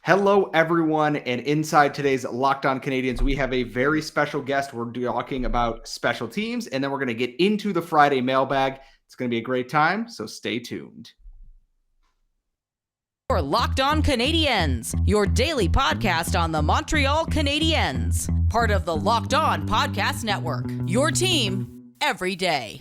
Hello, everyone, and inside today's Locked On Canadiens, we have a very special guest. We're talking about special teams, and then we're going to get into the Friday mailbag. It's going to be a great time, so stay tuned. For Locked On Canadiens, your daily podcast on the Montreal Canadiens, part of the Locked On Podcast Network, your team every day.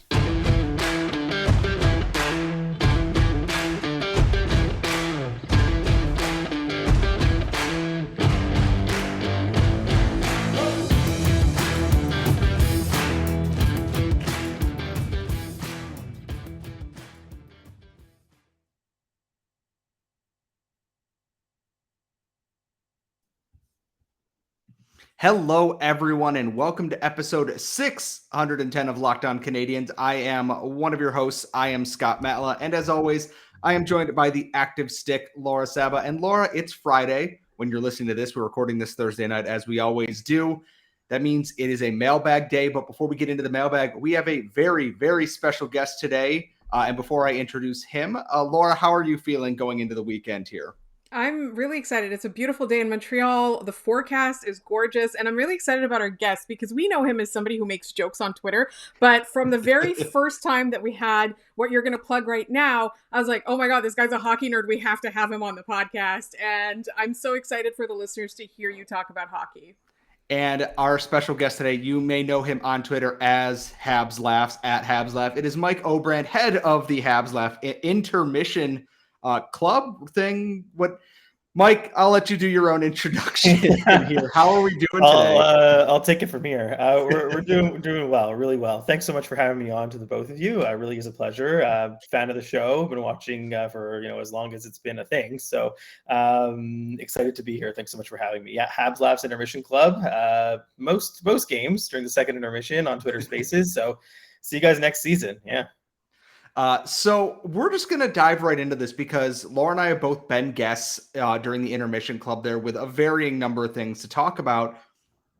Hello, everyone, and welcome to episode 610 of Locked On Canadiens. I am one of your hosts. I am Scott Matla, and as always, I am joined by the active stick, Laura Saba. And Laura, it's Friday when you're listening to this. We're recording this Thursday night, as we always do. That means it is a mailbag day. But before we get into the mailbag, we have a very, very special guest today. And before I introduce him, Laura, how are you feeling going into the weekend here? I'm really excited. It's a beautiful day in Montreal. The forecast is gorgeous. And I'm really excited about our guest because we know him as somebody who makes jokes on Twitter. But from the very first time that we had what you're going to plug right now, I was like, oh my God, this guy's a hockey nerd. We have to have him on the podcast. And I'm so excited for the listeners to hear you talk about hockey. And our special guest today, you may know him on Twitter as Habs Laughs, at Habs Laugh. It is Mike Obrand, head of the Habs Laugh intermission club thing. Mike, I'll let you do your own introduction here. How are we doing today? I'll take it from here. We're doing well, really well. Thanks so much for having me on to the both of you. Really is a pleasure. Fan of the show. Been watching for as long as it's been a thing. So excited to be here. Thanks so much for having me. Yeah, Habs Labs Intermission Club. Most games during the second intermission on Twitter Spaces. So see you guys next season. Yeah. So we're just going to dive right into this because Laura and I have both been guests during the intermission club there with a varying number of things to talk about.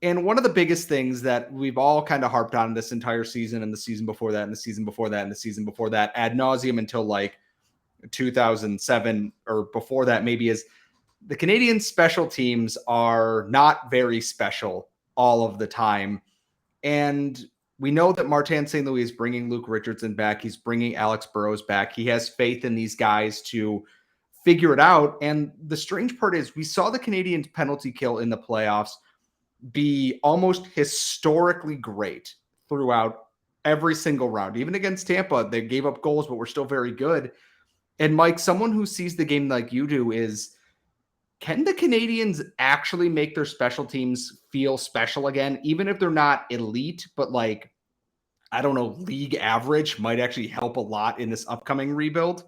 And one of the biggest things that we've all kind of harped on this entire season and the season before that and the season before that and the season before that ad nauseum until like 2007 or before that maybe is the Canadian special teams are not very special all of the time. And we know that Martin St. Louis is bringing Luke Richardson back. He's bringing Alex Burrows back. He has faith in these guys to figure it out. And the strange part is we saw the Canadiens penalty kill in the playoffs be almost historically great throughout every single round. Even against Tampa, they gave up goals, but were still very good. And Mike, someone who sees the game like you do is, can the Canadiens actually make their special teams feel special again, even if they're not elite, but like, I don't know, league average might actually help a lot in this upcoming rebuild?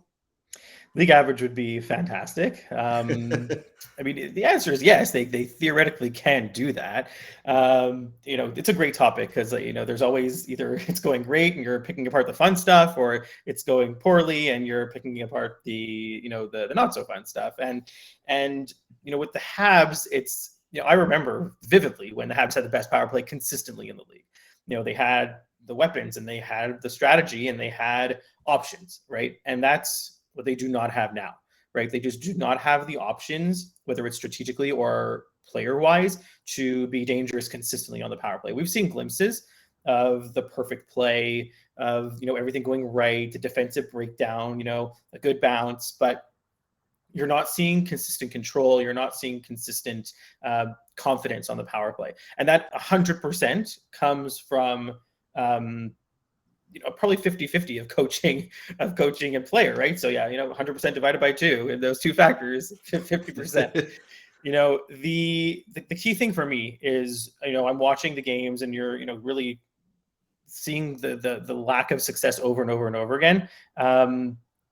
League average would be fantastic. I mean, the answer is yes, they theoretically can do that. It's a great topic because, there's always either it's going great and you're picking apart the fun stuff, or it's going poorly and you're picking apart the not so fun stuff. And with the Habs, it's, I remember vividly when the Habs had the best power play consistently in the league. They had the weapons and they had the strategy and they had options, right? And that's what they do not have now, right? They just do not have the options, whether it's strategically or player-wise, to be dangerous consistently on the power play. We've seen glimpses of the perfect play, of everything going right, the defensive breakdown, a good bounce, but you're not seeing consistent control. You're not seeing consistent confidence on the power play, and that 100% comes from probably 50-50 of coaching and player, right? So 100% divided by 2, and those two factors, 50%. The key thing for me is, I'm watching the games and you're, really seeing the lack of success over and over and over again.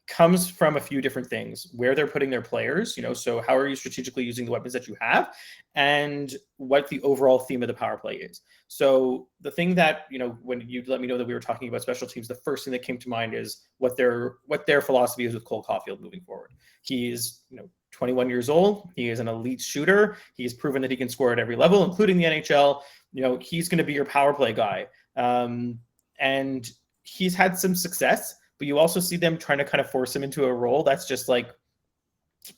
Comes from a few different things: where they're putting their players, so how are you strategically using the weapons that you have, and what the overall theme of the power play is. So the thing that, when you let me know that we were talking about special teams, the first thing that came to mind is what their philosophy is with Cole Caufield moving forward. He is, 21 years old. He is an elite shooter. He's proven that he can score at every level, including the NHL. He's going to be your power play guy. And he's had some success, but you also see them trying to kind of force him into a role that's just like,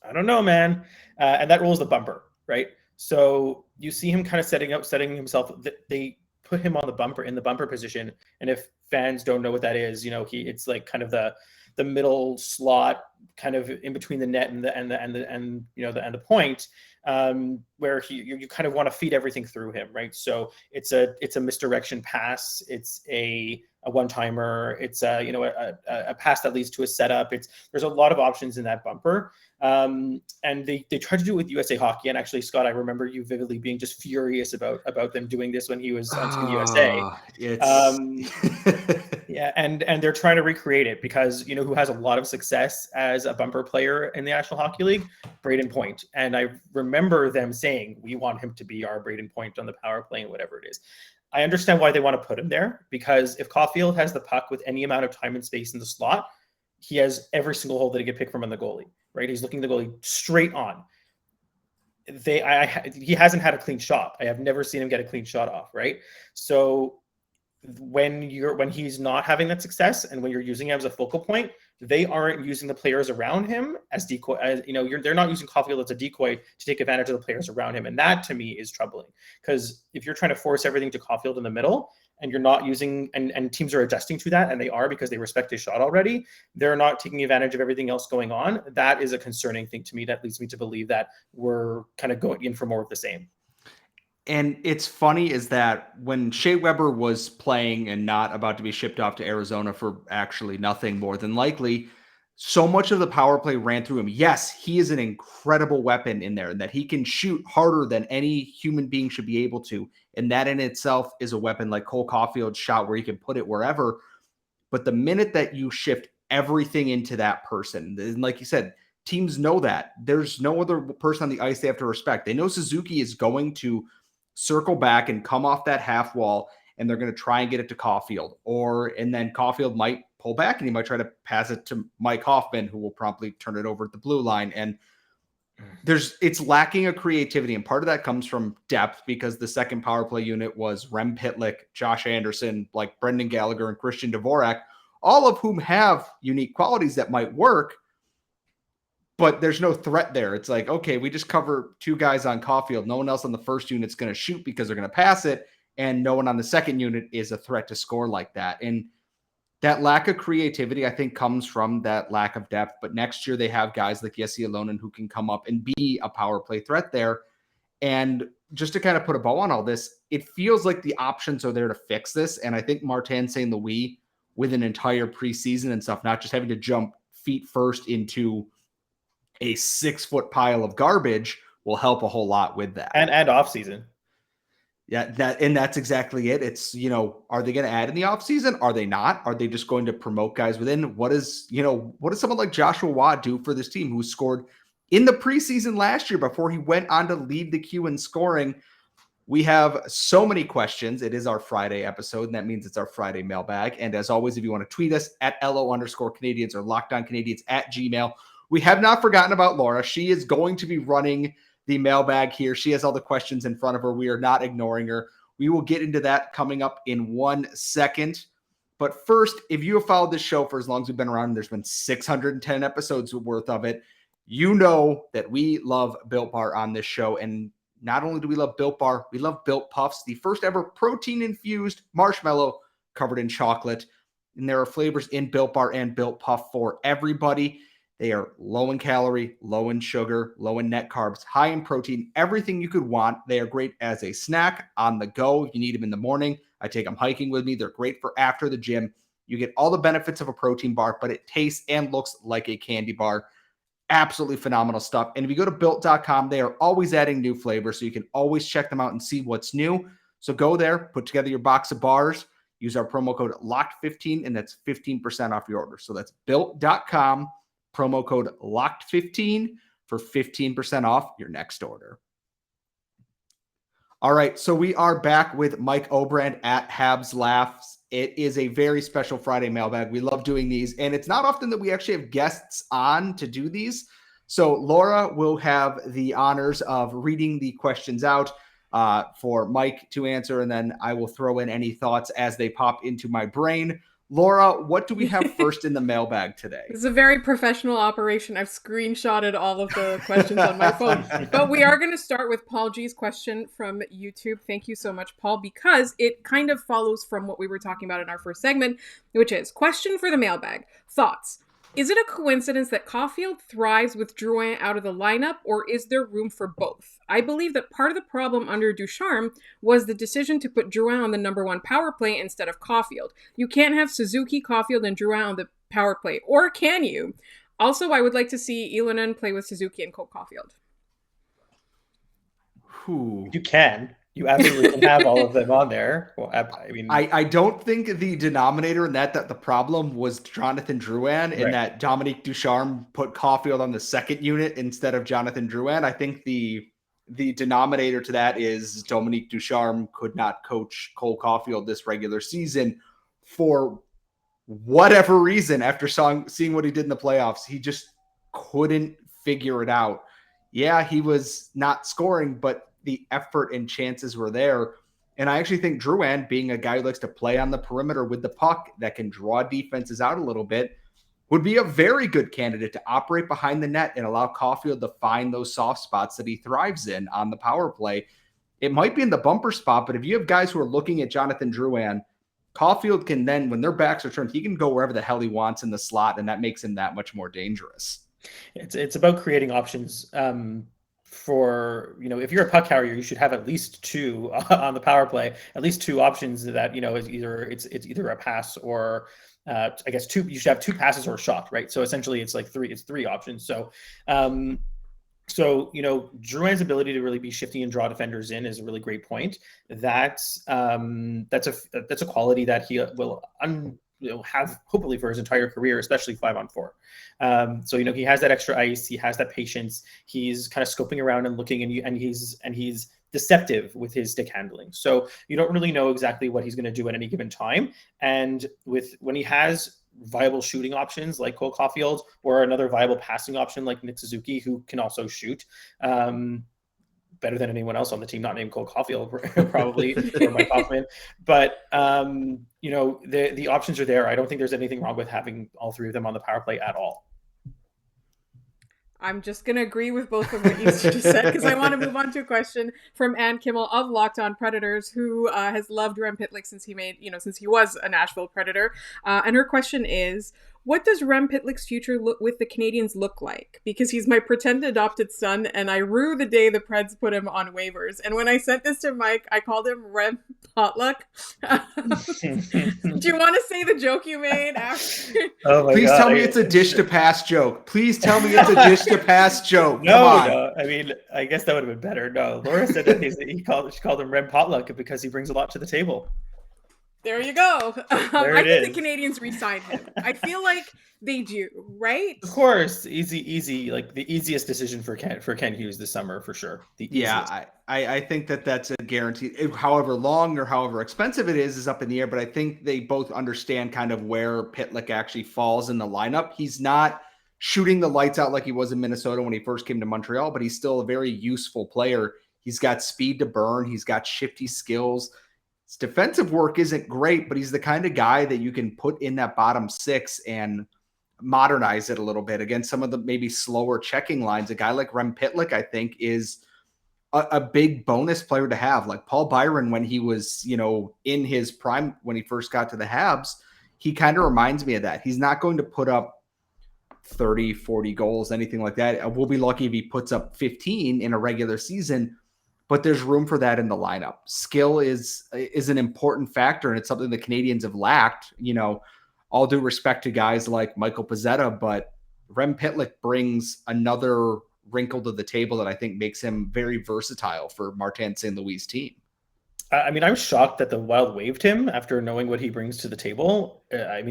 I don't know, man. And that rolls the bumper, right? So you see him kind of setting himself. They put him on the bumper in the bumper position, and if fans don't know what that is, it's like kind of the middle slot, kind of in between the net and the point, where you kind of want to feed everything through him, right? So it's a misdirection pass, it's a one-timer, it's a pass that leads to a setup. There's a lot of options in that bumper. And they tried to do it with USA Hockey. And actually, Scott, I remember you vividly being just furious about them doing this when he was on Team USA. Yeah, and they're trying to recreate it because who has a lot of success as a bumper player in the National Hockey League? Brayden Point. And I remember them saying, we want him to be our Brayden Point on the power play and whatever it is. I understand why they want to put him there, because if Caufield has the puck with any amount of time and space in the slot, he has every single hole that he can pick from on the goalie, right? He's looking the goalie straight on. He hasn't had a clean shot. I have never seen him get a clean shot off, right? So when he's not having that success, and when you're using him as a focal point, they aren't using the players around him as decoy. They're not using Caufield as a decoy to take advantage of the players around him, and that to me is troubling. Because if you're trying to force everything to Caufield in the middle, and you're not using, and teams are adjusting to that, and they are, because they respect his shot already, they're not taking advantage of everything else going on. That is a concerning thing to me. That leads me to believe that we're kind of going in for more of the same. And it's funny is that when Shea Weber was playing and not about to be shipped off to Arizona for actually nothing more than likely, so much of the power play ran through him. Yes, he is an incredible weapon in there, and that he can shoot harder than any human being should be able to. And that in itself is a weapon, like Cole Caufield's shot, where you can put it wherever. But the minute that you shift everything into that person, and like you said, teams know that. There's no other person on the ice they have to respect. They know Suzuki is going to circle back and come off that half wall, and they're going to try and get it to Caufield. And then Caufield might pull back, and he might try to pass it to Mike Hoffman, who will promptly turn it over at the blue line. And it's lacking a creativity, and part of that comes from depth, because the second power play unit was Rem Pitlick, Josh Anderson, like Brendan Gallagher, and Christian Dvorak, all of whom have unique qualities that might work, but there's no threat there. It's like, okay, we just cover two guys on Caufield. No one else on the first unit's going to shoot because they're going to pass it, and no one on the second unit is a threat to score like that. And that lack of creativity, I think, comes from that lack of depth. But next year they have guys like Jesse Alonen who can come up and be a power play threat there. And just to kind of put a bow on all this, it feels like the options are there to fix this. And I think Martin St. Louis, with an entire preseason and stuff, not just having to jump feet first into a 6-foot pile of garbage, will help a whole lot with that. And off season. Yeah, that's exactly it. It's, are they going to add in the offseason? Are they not? Are they just going to promote guys within? What does someone like Joshua Watt do for this team, who scored in the preseason last year before he went on to lead the queue in scoring? We have so many questions. It is our Friday episode, and that means it's our Friday mailbag. And as always, if you want to tweet us at LO_Canadiens or LockedOnCanadiens at Gmail. We have not forgotten about Laura. She is going to be running the mailbag here. She has all the questions in front of her. We are not ignoring her. We will get into that coming up in 1 second. But first, if you have followed this show for as long as we've been around, there's been 610 episodes worth of it, you know that we love Built Bar on this show. And not only do we love Built Bar, we love Built Puffs, the first ever protein-infused marshmallow covered in chocolate. And there are flavors in Built Bar and Built Puff for everybody. They are low in calorie, low in sugar, low in net carbs, high in protein, everything you could want. They are great as a snack on the go. You need them in the morning. I take them hiking with me. They're great for after the gym. You get all the benefits of a protein bar, but it tastes and looks like a candy bar. Absolutely phenomenal stuff. And if you go to built.com, they are always adding new flavors, so you can always check them out and see what's new. So go there, put together your box of bars, use our promo code LOCKED15, and that's 15% off your order. So that's built.com. Promo code LOCKED15 for 15% off your next order. All right, so we are back with Mike Obrand at Habs Laughs. It is a very special Friday mailbag. We love doing these, and it's not often that we actually have guests on to do these. So Laura will have the honors of reading the questions out for Mike to answer, and then I will throw in any thoughts as they pop into my brain. Laura, what do we have first in the mailbag today? This is a very professional operation. I've screenshotted all of the questions on my phone. But we are going to start with Paul G's question from YouTube. Thank you so much, Paul, because it kind of follows from what we were talking about in our first segment, which is question for the mailbag. Thoughts? Is it a coincidence that Caufield thrives with Drouin out of the lineup, or is there room for both? I believe that part of the problem under Ducharme was the decision to put Drouin on the number one power play instead of Caufield. You can't have Suzuki, Caufield, and Drouin on the power play, or can you? Also, I would like to see Ilonen play with Suzuki and Cole Caufield. You can. You absolutely can have all of them on there. Well, I mean, I don't think the denominator in that the problem was Jonathan Drouin and that Dominique Ducharme put Caufield on the second unit instead of Jonathan Drouin. I think the denominator to that is Dominique Ducharme could not coach Cole Caufield this regular season for whatever reason. After seeing what he did in the playoffs, he just couldn't figure it out. Yeah, he was not scoring, but the effort and chances were there. And I actually think Drouin, being a guy who likes to play on the perimeter with the puck that can draw defenses out a little bit, would be a very good candidate to operate behind the net and allow Caufield to find those soft spots that he thrives in on the power play. It might be in the bumper spot, but if you have guys who are looking at Jonathan Drouin, Caufield can then, when their backs are turned, he can go wherever the hell he wants in the slot, and that makes him that much more dangerous. It's about creating options. For, if you're a puck carrier, you should have at least two on the power play, at least two options that, is either it's either a pass or I guess two. You should have two passes or a shot, right? So essentially it's like three options. So Drouin's ability to really be shifty and draw defenders in is a really great point. That's a quality that he will have hopefully for his entire career, especially 5-on-4. So he has that extra ice, he has that patience, he's kind of scoping around and looking, and he's deceptive with his stick handling. So you don't really know exactly what he's going to do at any given time. And when he has viable shooting options like Cole Caufield or another viable passing option like Nick Suzuki, who can also shoot, better than anyone else on the team, not named Cole Caufield, probably, or Mike Hoffman. But, the options are there. I don't think there's anything wrong with having all three of them on the power play at all. I'm just going to agree with both of what you just said, because I want to move on to a question from Ann Kimmel of Locked On Predators, who has loved Rem Pitlick since he was a Nashville Predator. And her question is, what does Rem Pitlick's future with the Canadiens look like? Because he's my pretend adopted son, and I rue the day the Preds put him on waivers. And when I sent this to Mike, I called him Rem Potluck. Do you want to say the joke you made after? Oh my Please God. Tell me it's a dish to pass joke. Please tell me it's a dish to pass joke. No. I mean, I guess that would have been better. No, Laura said that she called him Rem Potluck because he brings a lot to the table. There you go. I think the Canadiens re-signed him. I feel like they do, right? Of course, easy, like the easiest decision for Ken Hughes this summer for sure. I think that's a guarantee. However long or however expensive it is up in the air. But I think they both understand kind of where Pitlick actually falls in the lineup. He's not shooting the lights out like he was in Minnesota when he first came to Montreal, but he's still a very useful player. He's got speed to burn. He's got shifty skills. His defensive work isn't great, but he's the kind of guy that you can put in that bottom six and modernize it a little bit against some of the maybe slower checking lines. A guy like Rem Pitlick, I think, is a big bonus player to have. Like Paul Byron, when he was, in his prime, when he first got to the Habs, he kind of reminds me of that. He's not going to put up 30, 40 goals, anything like that. We'll be lucky if he puts up 15 in a regular season. But there's room for that in the lineup. Skill is an important factor, and it's something the Canadiens have lacked. All due respect to guys like Michael Pezzetta, but Rem Pitlick brings another wrinkle to the table that I think makes him very versatile for Martin St. Louis' team. I mean, I was shocked that the Wild waived him after knowing what he brings to the table. Look at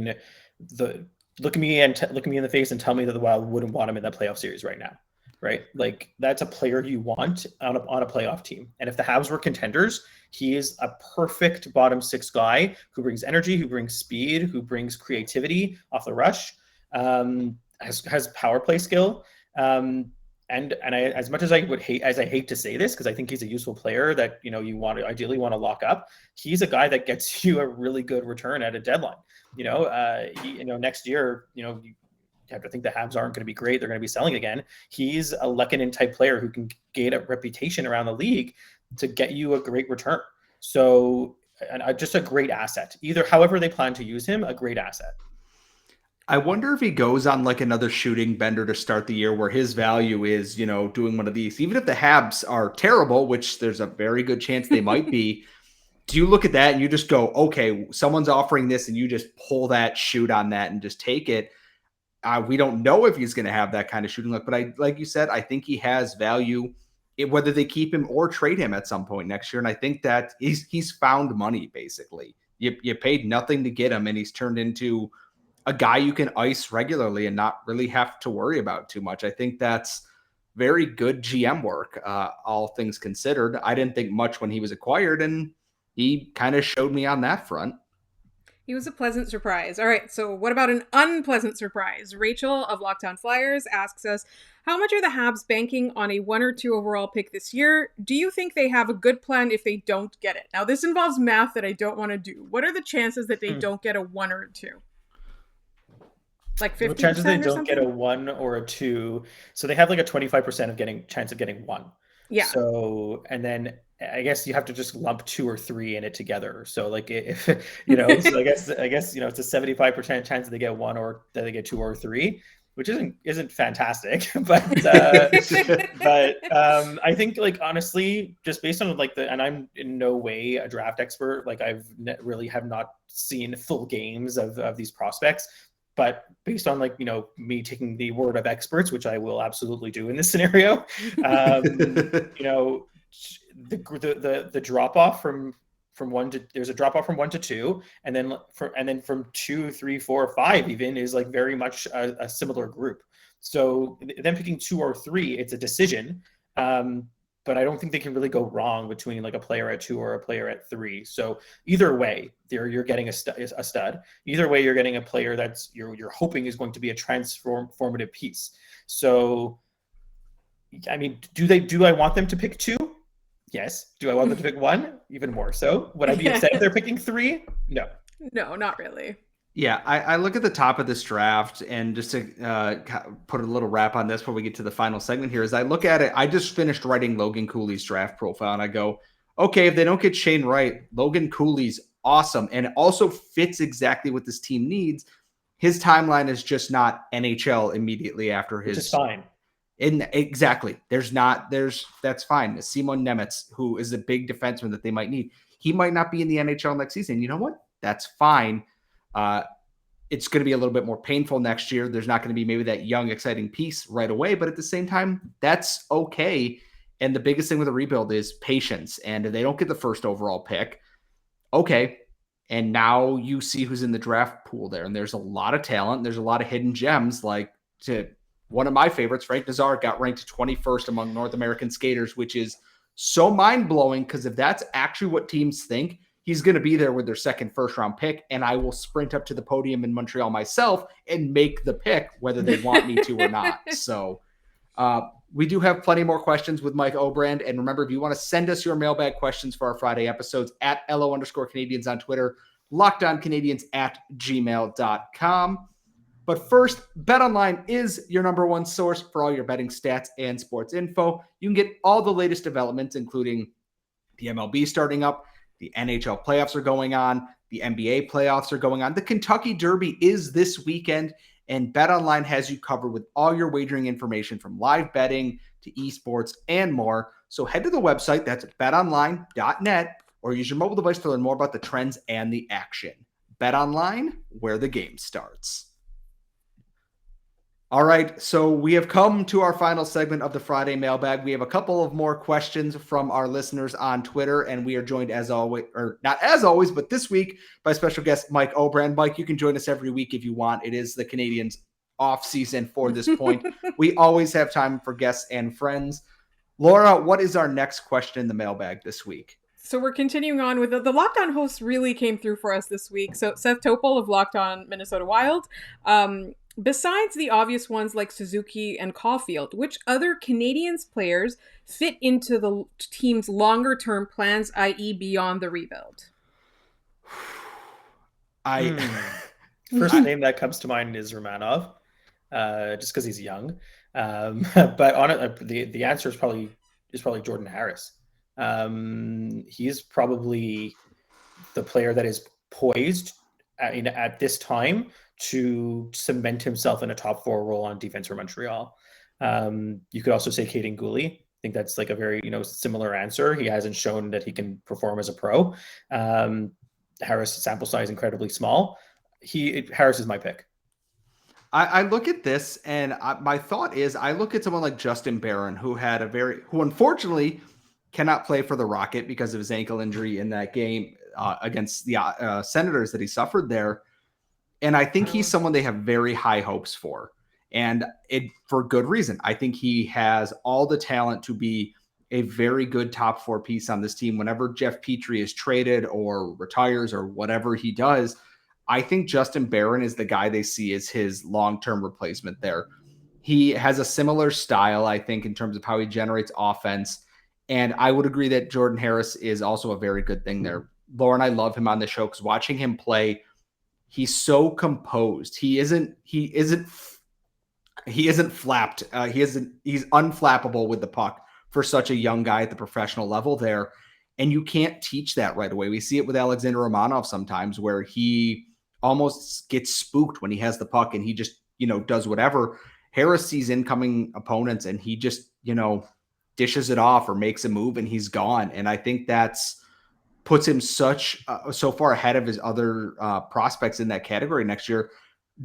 me in the face and tell me that the Wild wouldn't want him in that playoff series right now. Right? Like that's a player you want on a playoff team. And if the Habs were contenders, he is a perfect bottom six guy who brings energy, who brings speed, who brings creativity off the rush, has power play skill. as much as I hate to say this, because I think he's a useful player that you ideally want to lock up. He's a guy that gets you a really good return at a deadline. Next year, you have to think the Habs aren't going to be great. They're going to be selling again. He's a Lehkonen type player who can gain a reputation around the league to get you a great return. So, just a great asset. However they plan to use him, a great asset. I wonder if he goes on like another shooting bender to start the year where his value is, doing one of these. Even if the Habs are terrible, which there's a very good chance they might be, do you look at that and you just go, okay, someone's offering this and you just pull that shoot on that and just take it? We don't know if he's going to have that kind of shooting luck, but like you said, I think he has value, whether they keep him or trade him at some point next year. And I think that he's found money, basically. You paid nothing to get him, and he's turned into a guy you can ice regularly and not really have to worry about too much. I think that's very good GM work, all things considered. I didn't think much when he was acquired, and he kind of showed me on that front. He was a pleasant surprise. All right, so what about an unpleasant surprise? Rachel of Lockdown Flyers asks us, how much are the Habs banking on a 1 or 2 overall pick this year? Do you think they have a good plan if they don't get it? Now, this involves math that I don't want to do. What are the chances that they don't get a 1 or a 2? Like 50%? The chances they don't get a 1 or a 2. So they have like a 25% chance of getting 1. Yeah. So, and then I guess you have to just lump 2 or 3 in it together. So like if so I guess it's a 75% chance that they get 1 or that they get 2 or 3, which isn't fantastic, but I think like honestly, just based on like and I'm in no way a draft expert. Like really have not seen full games of these prospects. But based on me taking the word of experts, which I will absolutely do in this scenario, the drop off from 1 to there's a drop off from 1 to 2, and then from 2, 3, 4, 5 even is like very much a similar group. So them picking 2 or 3, it's a decision. But I don't think they can really go wrong between like a player at 2 or a player at 3. So either way, you're getting a stud. Either way, you're getting a player that's you're hoping is going to be a transformative piece. So, I mean, do I want them to pick 2? Yes. Do I want them to pick 1? Even more so. Would I be upset if they're picking 3? No. No, not really. Yeah, I look at the top of this draft, and just to put a little wrap on this before we get to the final segment here, as I look at it, I just finished writing Logan Cooley's draft profile, and I go, okay, if they don't get Shane Wright, Logan Cooley's awesome, and it also fits exactly what this team needs. His timeline is just not NHL immediately after his. Which is fine. Exactly. That's fine. Simon Nemetz, who is a big defenseman that they might need, he might not be in the NHL next season. You know what? That's fine. It's going to be a little bit more painful next year. There's not going to be maybe that young, exciting piece right away, but at the same time, that's okay. And the biggest thing with a rebuild is patience. And if they don't get the first overall pick, okay. And now you see who's in the draft pool there. And there's a lot of talent. There's a lot of hidden gems. One of my favorites, Frank Nazar, got ranked 21st among North American skaters, which is so mind-blowing, because if that's actually what teams think, he's going to be there with their second first-round pick, and I will sprint up to the podium in Montreal myself and make the pick, whether they want me to or not. So we do have plenty more questions with Mike Obrand. And remember, if you want to send us your mailbag questions for our Friday episodes, at @LO_Canadiens on Twitter, LockedOnCanadiens@gmail.com. But first, BetOnline is your number one source for all your betting stats and sports info. You can get all the latest developments, including the MLB starting up, the NHL playoffs are going on, the NBA playoffs are going on. The Kentucky Derby is this weekend, and BetOnline has you covered with all your wagering information from live betting to esports and more. So head to the website, that's betonline.net, or use your mobile device to learn more about the trends and the action. BetOnline, where the game starts. All right, so we have come to our final segment of the Friday Mailbag. We have a couple of more questions from our listeners on Twitter, and we are joined as always, or not as always, but this week by special guest Mike Obrand. Mike, you can join us every week if you want. It is the Canadiens off season for this point. We always have time for guests and friends. Laura, what is our next question in the mailbag this week? So we're continuing on with the Locked On hosts really came through for us this week. So Seth Topol of Locked On Minnesota Wild Besides the obvious ones like Suzuki and Caufield, which other Canadiens players fit into the team's longer-term plans, i.e. beyond the rebuild? First name that comes to mind is Romanov, just because he's young. But on it, the answer is probably Jordan Harris. He's probably the player that is poised at this time to cement himself in a top 4 role on defense for Montreal. You could also say Caden Gooley. I think that's like a very similar answer. He hasn't shown that he can perform as a pro. Harris sample size incredibly small. Harris is my pick. I look at this and my thought is I look at someone like Justin Barron, who unfortunately cannot play for the Rocket because of his ankle injury in that game against the Senators that he suffered there. And I think he's someone they have very high hopes for, and for good reason. I think he has all the talent to be a very good top 4 piece on this team. Whenever Jeff Petrie is traded or retires or whatever he does, I think Justin Barron is the guy they see as his long-term replacement there. He has a similar style, I think, in terms of how he generates offense. And I would agree that Jordan Harris is also a very good thing there. Laura and I love him on the show because watching him play, he's so composed. He isn't flapped. He's unflappable with the puck for such a young guy at the professional level there. And you can't teach that right away. We see it with Alexander Romanov sometimes where he almost gets spooked when he has the puck and he just, does whatever. Harris sees incoming opponents and he just, dishes it off or makes a move and he's gone. And I think that's puts him so far ahead of his other prospects in that category next year.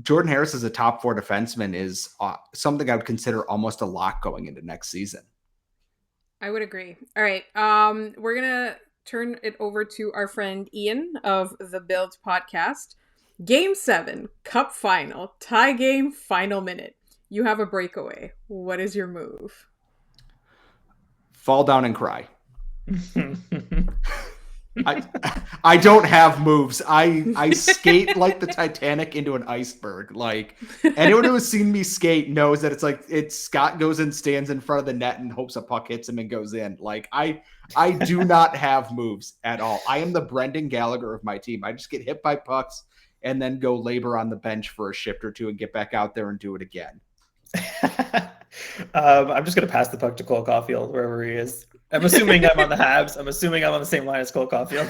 Jordan Harris as a top 4 defenseman is something I would consider almost a lock going into next season. I would agree. All right. We're going to turn it over to our friend Ian of the Build podcast. Game 7, Cup final, tie game, final minute. You have a breakaway. What is your move? Fall down and cry. I don't have moves. I skate like the Titanic into an iceberg. Like anyone who has seen me skate knows that Scott goes and stands in front of the net and hopes a puck hits him and goes in. Like I do not have moves at all. I am the Brendan Gallagher of my team. I just get hit by pucks and then go labor on the bench for a shift or two and get back out there and do it again. I'm just going to pass the puck to Cole Caufield wherever he is. I'm assuming I'm on the Habs. I'm assuming I'm on the same line as Cole Caufield.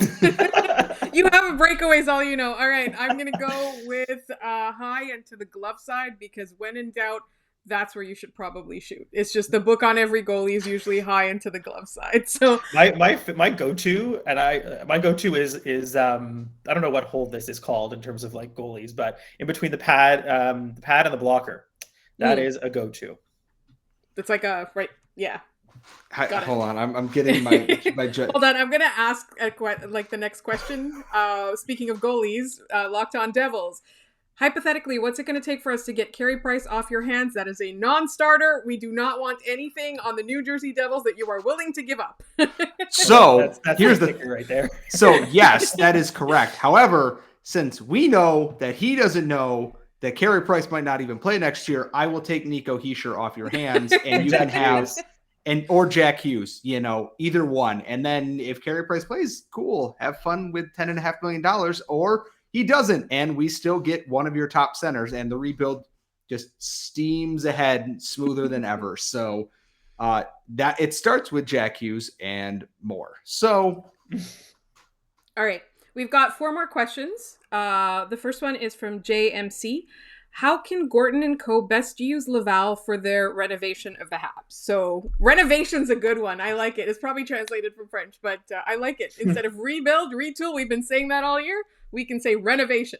You have a breakaway is all you know. All right, I'm going to go with high and to the glove side because when in doubt, that's where you should probably shoot. It's just the book on every goalie is usually high into the glove side. So my go-to is I don't know what hold this is called in terms of like goalies, but in between the pad and the blocker, that is a go-to. It's like yeah. Hold on, I'm getting my Hold on, I'm gonna ask the next question. Speaking of goalies, Locked On Devils. Hypothetically, what's it going to take for us to get Carey Price off your hands? That is a non-starter. We do not want anything on the New Jersey Devils that you are willing to give up. So that's here's the thing right there. So yes, that is correct. However, since we know that he doesn't know that Carey Price might not even play next year, I will take Nico Hischier off your hands, and you can have or Jack Hughes, either one. And then if Carey Price plays, cool, have fun with $10.5 million, or he doesn't, and we still get one of your top centers, and the rebuild just steams ahead smoother than ever. So that it starts with Jack Hughes and more. So, all right, we've got 4 more questions. The first one is from JMC. How can Gorton and co. best use Laval for their renovation of the Habs? So renovation's a good one. I like it. It's probably translated from French, but I like it. Instead of rebuild, retool, we've been saying that all year. We can say renovation.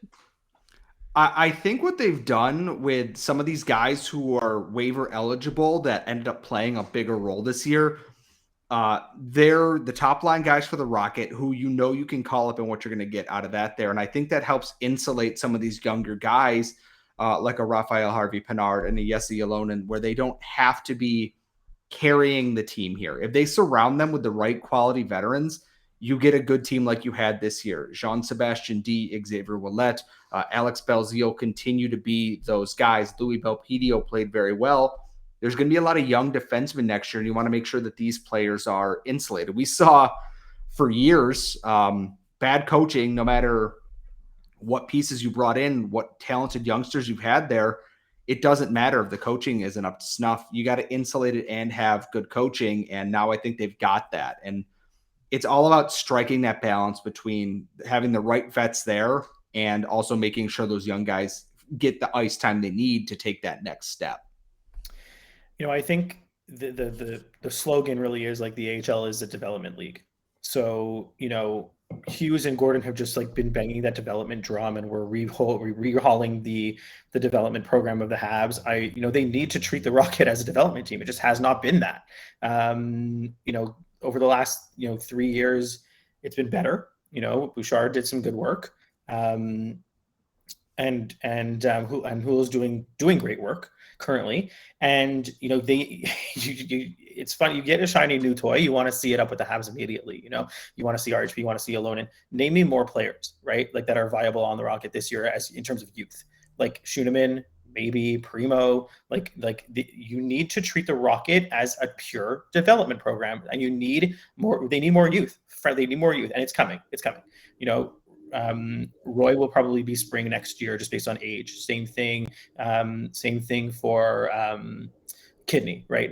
I think what they've done with some of these guys who are waiver eligible that ended up playing a bigger role this year, they're the top line guys for the Rocket who you can call up and what you're going to get out of that there. And I think that helps insulate some of these younger guys like a Raphael Harvey-Pinard and a Jesse Ylonen, where they don't have to be carrying the team here. If they surround them with the right quality veterans, you get a good team like you had this year. Jean-Sebastien D, Xavier Ouellet, Alex Belzile continue to be those guys. Louis Belpedio played very well. There's going to be a lot of young defensemen next year, and you want to make sure that these players are insulated. We saw for years bad coaching, no matter what pieces you brought in, what talented youngsters you've had there. It doesn't matter if the coaching isn't up to snuff. You got to insulate it and have good coaching. And now I think they've got that. And it's all about striking that balance between having the right vets there and also making sure those young guys get the ice time they need to take that next step. I think the slogan really is like the AHL is a development league. So, Hughes and Gordon have just like been banging that development drum, and we're rehauling the development program of the Habs. They need to treat the Rocket as a development team. It just has not been that. Over the last 3 years, it's been better. Bouchard did some good work, and Hul's doing great work currently. And it's funny, you get a shiny new toy, you want to see it up with the Habs immediately. You want to see RHP, you want to see Alonen. Name me more players, right? Like that are viable on the Rocket this year as in terms of youth, like Schuneman, maybe Primo. You need to treat the Rocket as a pure development program, and you need more. They need more youth. They need more youth, and it's coming. Roy will probably be spring next year, just based on age. Same thing for Kidney, right?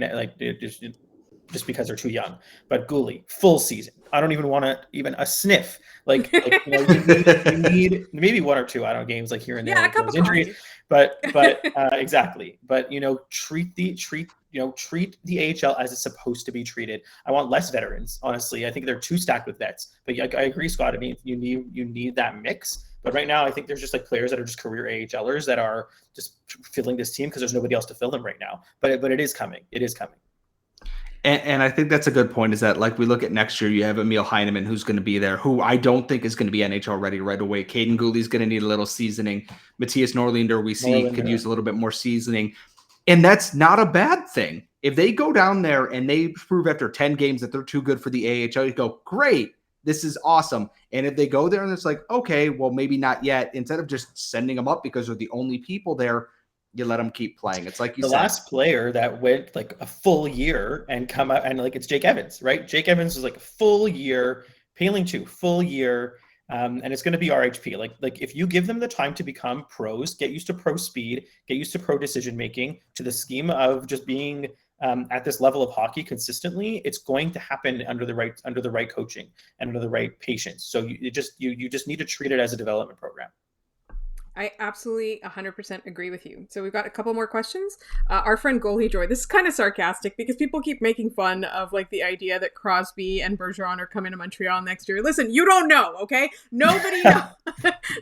Just because they're too young. But Gooley, full season. I don't even want a sniff. You need maybe one or two games like here and there. Yeah, a couple injuries. But exactly. But treat the AHL as it's supposed to be treated. I want less veterans, honestly. I think they're too stacked with vets. But I agree, Scott. I mean, you need that mix. But right now, I think there's just like players that are just career AHLers that are just filling this team because there's nobody else to fill them right now. But it is coming. It is coming. And I think that's a good point, is that like we look at next year, you have Emil Heineman who's going to be there, who I don't think is going to be NHL ready right away. Caden Gooley's going to need a little seasoning. Matthias Norlinder, could use a little bit more seasoning. And that's not a bad thing. If they go down there and they prove after 10 games that they're too good for the AHL, you go, great, this is awesome. And if they go there and it's like, okay, well, maybe not yet, instead of just sending them up because they're the only people there, you let them keep playing. It's like you said. The last player that went like a full year and come out, and like it's Jake Evans, right? Jake Evans was like a full year, Paling too, full year. And it's going to be RHP. Like if you give them the time to become pros, get used to pro speed, get used to pro decision making, to the scheme of just being at this level of hockey consistently, it's going to happen under the right coaching and under the right patience. So you just need to treat it as a development program. I absolutely 100% agree with you. So we've got a couple more questions. Our friend Goalie Joy, this is kind of sarcastic because people keep making fun of like the idea that Crosby and Bergeron are coming to Montreal next year. Listen, you don't know, okay? Nobody knows.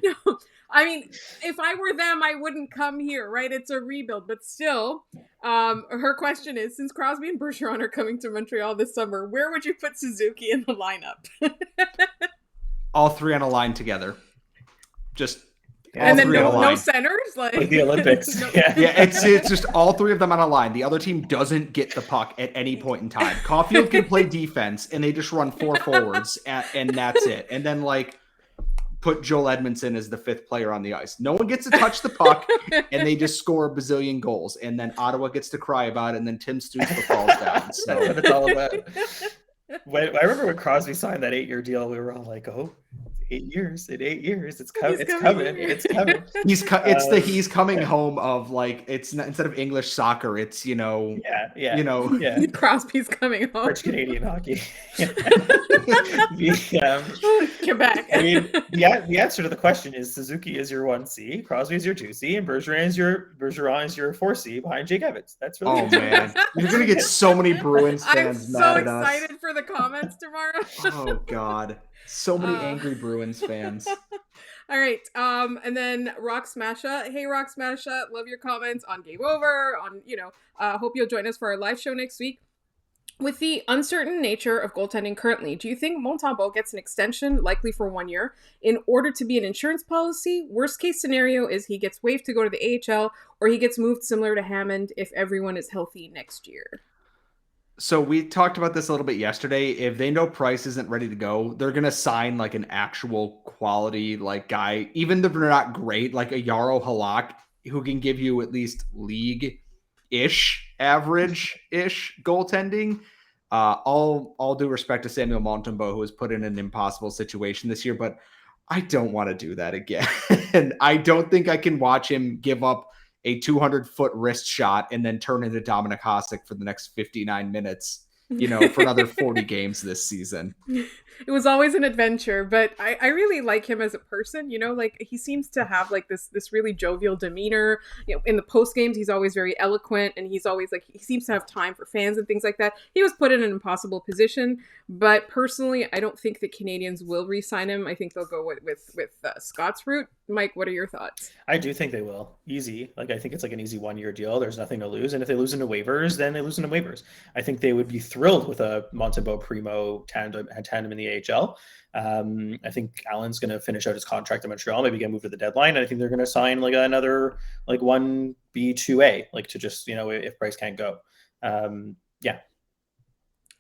No. I mean, if I were them, I wouldn't come here, right? It's a rebuild. But still, her question is, since Crosby and Bergeron are coming to Montreal this summer, where would you put Suzuki in the lineup? All three on a line together. Just... and then no centers, like the Olympics. Yeah, it's just all three of them on a line. The other team doesn't get the puck at any point in time. Caufield can play defense, and they just run four forwards, and that's it. And then like put Joel Edmondson as the fifth player on the ice. No one gets to touch the puck, and they just score a bazillion goals. And then Ottawa gets to cry about it, and then Tim Stützle falls down. So that's what it's all about. I remember when Crosby signed that 8-year deal, we were all like, "Oh, 8 years! In 8 years, it's coming! It's coming! He's coming home of like it's not, instead of English soccer, it's Crosby's coming home. French Canadian hockey. Quebec. I mean, the answer to the question is Suzuki is your 1C, Crosby is your 2C, and Bergeron is your 4C behind Jake Evans. That's really man, you're gonna get so many Bruins fans mad at us. I'm so excited for the comments tomorrow. Oh God. So many angry Bruins fans. All right. And then Rock Smasha. Hey, Rock Smasha. Love your comments on Game Over. Hope you'll join us for our live show next week. With the uncertain nature of goaltending currently, do you think Montembeault gets an extension, likely for 1 year, in order to be an insurance policy? Worst case scenario is he gets waived to go to the AHL, or he gets moved similar to Hammond if everyone is healthy next year. So we talked about this a little bit yesterday. If they know Price isn't ready to go, they're gonna sign like an actual quality like guy, even if they're not great, like a Yarrow Halak, who can give you at least league-ish, average-ish goaltending. All due respect to Samuel Montembeault, who was put in an impossible situation this year, but I don't want to do that again. And I don't think I can watch him give up a 200-foot wrist shot and then turn into Dominic Hasek for the next 59 minutes, for another 40 games this season. It was always an adventure, but I really like him as a person, like he seems to have like this really jovial demeanor. In the post games, he's always very eloquent, and he's always like, he seems to have time for fans and things like that. He was put in an impossible position, but personally, I don't think the Canadiens will re-sign him. I think they'll go with Scott's route. Mike, what are your thoughts? I do think they will. Easy. Like, I think it's like an easy 1-year deal. There's nothing to lose. And if they lose into waivers, then they lose into waivers. I think they would be thrilled with a Montembeault Primo tandem in the AHL. I think Allen's going to finish out his contract in Montreal, maybe get moved to the deadline. And I think they're going to sign like another like 1B, 2A, like to just, if Price can't go. Yeah.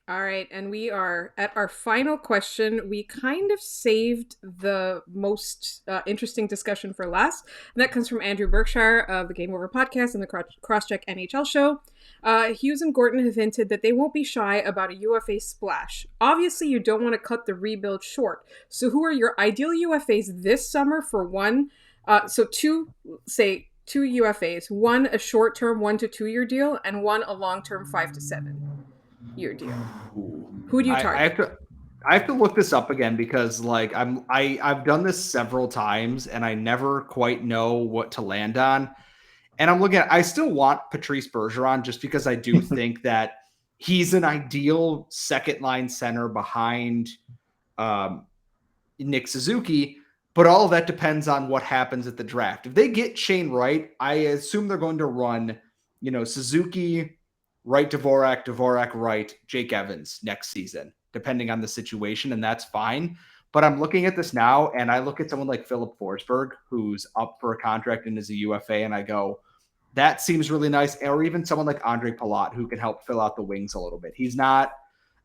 All right, and we are at our final question. We kind of saved the most interesting discussion for last, and that comes from Andrew Berkshire of the Game Over podcast and the Crosscheck NHL show. Hughes and Gorton have hinted that they won't be shy about a UFA splash. Obviously, you don't want to cut the rebuild short. So who are your ideal UFAs this summer for one? Two UFAs, one a short-term 1 to 2 year deal, and one a long-term 5 to 7 year deal. Who do you target? I have to look this up again because like I've done this several times and I never quite know what to land on. And I'm looking at, I still want Patrice Bergeron just because I do think that he's an ideal second line center behind Nick Suzuki, but all of that depends on what happens at the draft. If they get Shane Wright, I assume they're going to run, Suzuki, Wright, Dvorak, Wright, Jake Evans next season, depending on the situation, and that's fine. But I'm looking at this now, and I look at someone like Philip Forsberg, who's up for a contract and is a UFA, and I go, that seems really nice. Or even someone like Andre Palat, who can help fill out the wings a little bit. He's not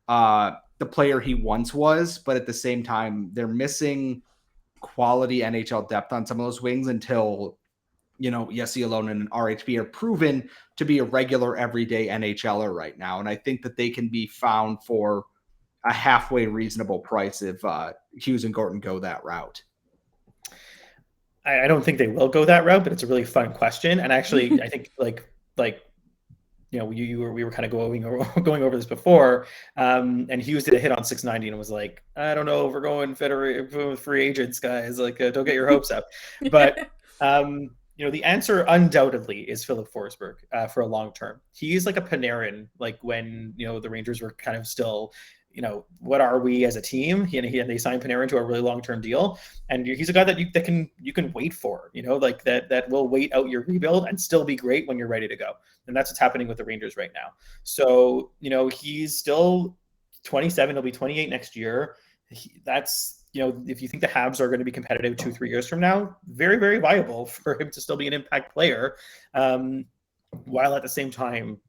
the player he once was, but at the same time, they're missing quality NHL depth on some of those wings until Jesse Alonen and RHB are proven to be a regular everyday NHLer right now. And I think that they can be found for a halfway reasonable price if Hughes and Gorton go that route. I don't think they will go that route, but it's a really fun question. And actually, I think we were kind of going over this before, and Hughes did a hit on 690 and was like, I don't know if we're going with free agents, guys. Like, don't get your hopes up. But the answer undoubtedly is Philip Forsberg for a long term. He's like a Panarin, like when the Rangers were kind of still, what are we as a team? And they signed Panarin to a really long term deal, and he's a guy that you can wait for, like that will wait out your rebuild and still be great when you're ready to go. And that's what's happening with the Rangers right now. So he's still 27. He'll be 28 next year. If you think the Habs are going to be competitive 2-3 years from now, very, very viable for him to still be an impact player, while at the same time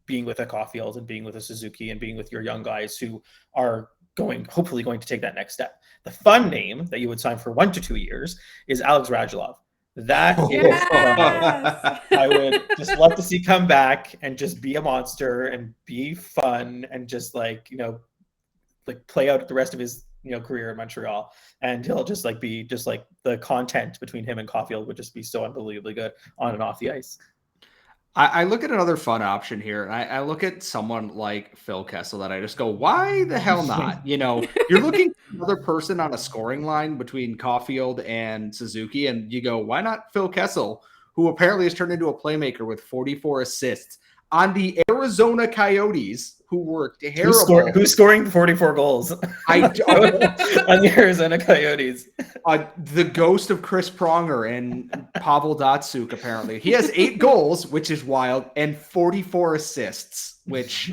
being with a Caufield and being with a Suzuki and being with your young guys who are hopefully going to take that next step. The fun name that you would sign for 1 to 2 years is Alex Radulov. That is, I would just love to see come back and just be a monster and be fun and just play out the rest of his career in Montreal, and he'll just be the content between him and Caufield would just be so unbelievably good on and off the ice. I look at another fun option here, and I look at someone like Phil Kessel that I just go, why the hell not? You're looking for another person on a scoring line between Caufield and Suzuki, and you go, why not Phil Kessel, who apparently has turned into a playmaker with 44 assists on the Arizona Coyotes, who were terrible. Who's scoring 44 goals? On the Arizona Coyotes. The ghost of Chris Pronger and Pavel Datsyuk, apparently. He has 8 goals, which is wild, and 44 assists, which,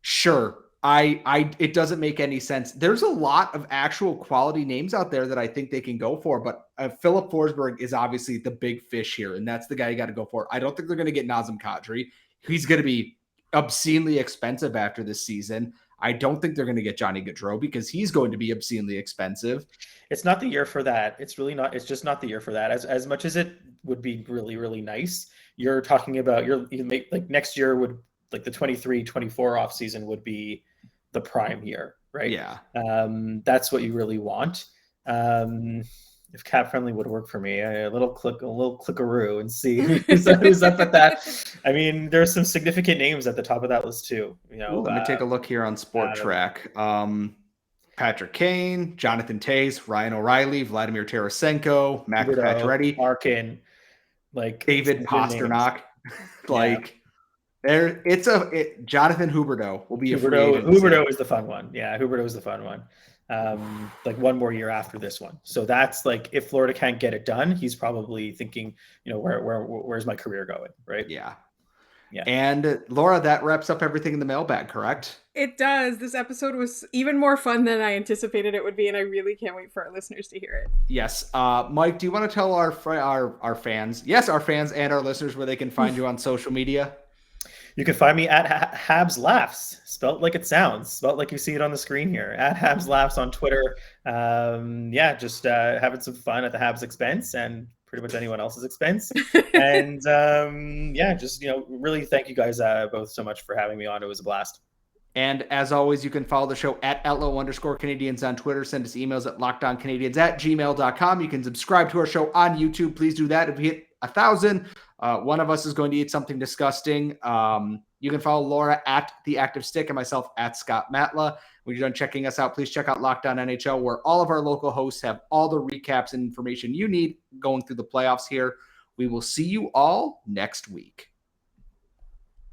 sure, it doesn't make any sense. There's a lot of actual quality names out there that I think they can go for, but Philip Forsberg is obviously the big fish here, and that's the guy you got to go for. I don't think they're going to get Nazem Kadri. He's going to be obscenely expensive after this season. I don't think they're going to get Johnny Gaudreau because he's going to be obscenely expensive. It's not the year for that. It's really not. It's just not the year for that. As much as it would be really, really nice, you're talking about you make like next year would like the 23-24 offseason would be the prime year, right? Yeah. That's what you really want. If cap friendly would work for me, a little clickaroo and see who's up at that. I mean, there's some significant names at the top of that list too. Let me take a look here on Sport Track. Patrick Kane, Jonathan Toews, Ryan O'Reilly, Vladimir Tarasenko, Max Pacioretty, Arkin, like David Pastrnak, Jonathan Huberdeau will be a free agent. Huberdeau is the fun one. Yeah, Huberdeau is the fun one. Like one more year after this one. So that's like if Florida can't get it done, he's probably thinking, where's my career going, right? Yeah. And Laura, that wraps up everything in the mailbag, correct? It does. This episode was even more fun than I anticipated it would be, and I really can't wait for our listeners to hear it. Yes. Mike, do you want to tell our fans, our fans and our listeners where they can find you on social media? You can find me at Habs Laughs, spelled like it sounds, spelled like you see it on the screen here, at Habs Laughs on Twitter. Just having some fun at the Habs expense and pretty much anyone else's expense. And really thank you guys both so much for having me on. It was a blast. And as always, you can follow the show at @LO_Canadiens on Twitter. Send us emails at lockedoncanadiens@gmail.com. You can subscribe to our show on YouTube. Please do that. If we hit 1,000, one of us is going to eat something disgusting. You can follow Laura at The Active Stick and myself at Scott Matla. When you're done checking us out, please check out Locked On NHL, where all of our local hosts have all the recaps and information you need going through the playoffs here. We will see you all next week.